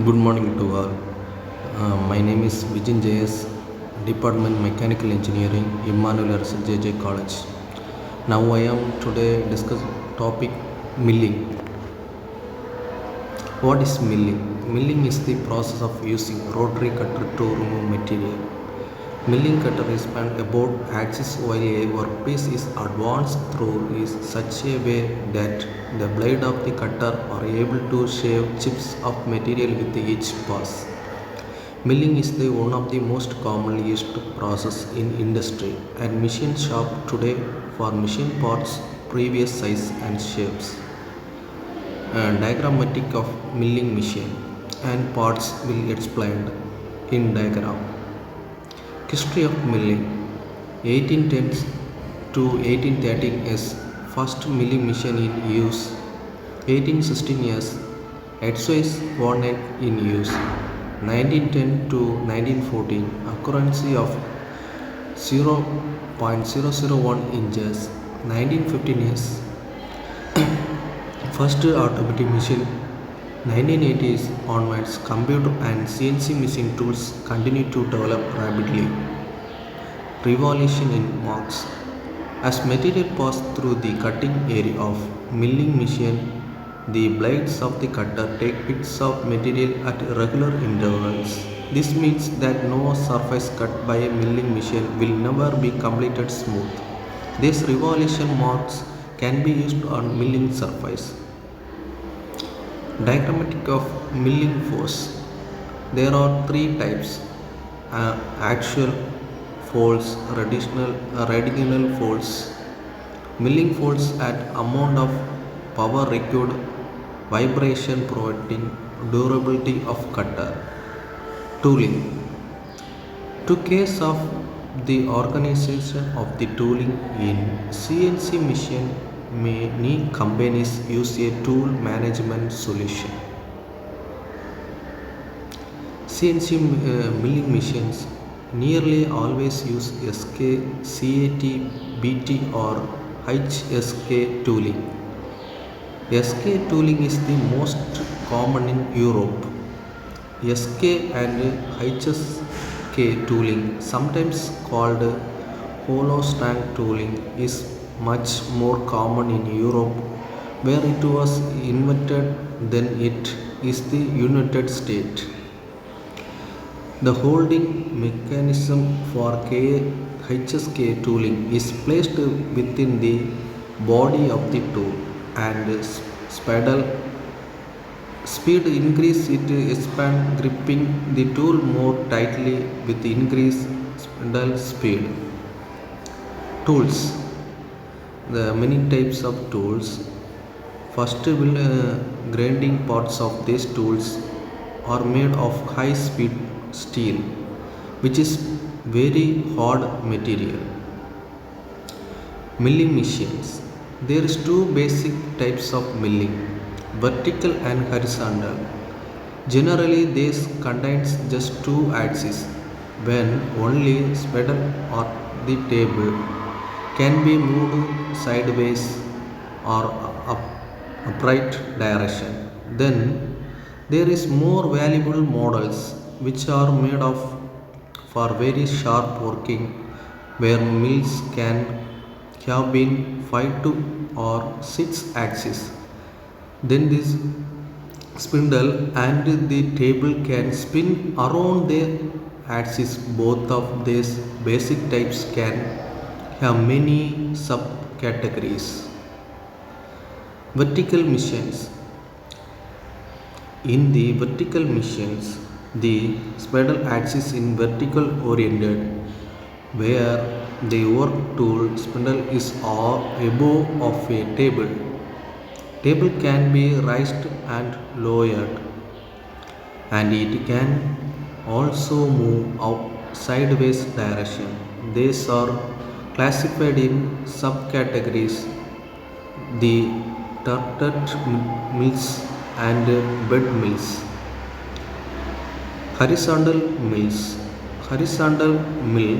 Good morning to all. My name is Vijin JS, Department Mechanical Engineering, Emmanuel JJ College. Now I am today discuss topic milling. What is milling? Milling is the process of using rotary cutter to remove material. Milling cutter is spanned about axis while a workpiece is advanced through is such a way that the blade of the cutter are able to shave chips of material with each pass. Milling is one of the most commonly used process in industry and machine shop today for machine parts previous size and shapes. Diagrammatic of milling machine and parts will explained in diagram. History of milling 1810s to 1813 is first milling machine in use. 1816 years Edsois warnet in use. 1910 to 1914 occurrence of 0.001 inches. 1915 years first automatic machine. 1980s onwards, computer and CNC machine tools continue to develop rapidly. Revolution in marks. As material pass through the cutting area of milling machine, the blades of the cutter take bits of material at regular intervals. This means that no surface cut by a milling machine will never be completed smooth. This revolution marks can be used on milling surface. Diagrammatic of milling force. There are three types: axial folds, radial folds. Milling folds add amount of power required, vibration providing durability of cutter. Tooling. To case of the organization of the tooling in CNC machine, many companies use a tool management solution. CNC milling machines nearly always use SK, CAT, BT or HSK tooling. SK tooling is the most common in Europe. SK and HSK tooling, sometimes called hollow stank tooling, is much more common in Europe, where it was invented, than it is the United States. The holding mechanism for HSK tooling is placed within the body of the tool, and spindle speed increase it expand, gripping the tool more tightly with increased spindle speed. Tools. The many types of tools. First will grinding parts of these tools are made of high speed steel, which is very hard material. Milling machines. There is two basic types of milling: vertical and horizontal. Generally, this contains just two axes, when only spindle or the table can be moved sideways or upright direction. Then there is more valuable models which are made of for very sharp working, where mills can have been 5 to or 6 axes. Then this spindle and the table can spin around the axis. Both of these basic types can have many subcategories. Vertical machines. In the vertical machines, the spindle axis in vertical oriented, where the work tool spindle is above of a table. Table can be raised and lowered, and it can also move out sideways direction. These are classified in subcategories: the turret mills and bed mills. Horizontal mills. Horizontal mill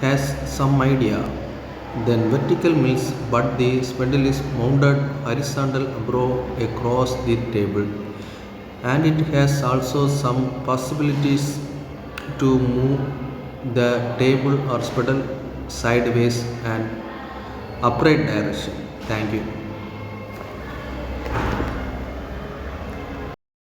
has some idea than vertical mills, but the spindle is mounted horizontal above across the table. and it has also some possibilities to move the table or spindle sideways and upright direction. Thank you.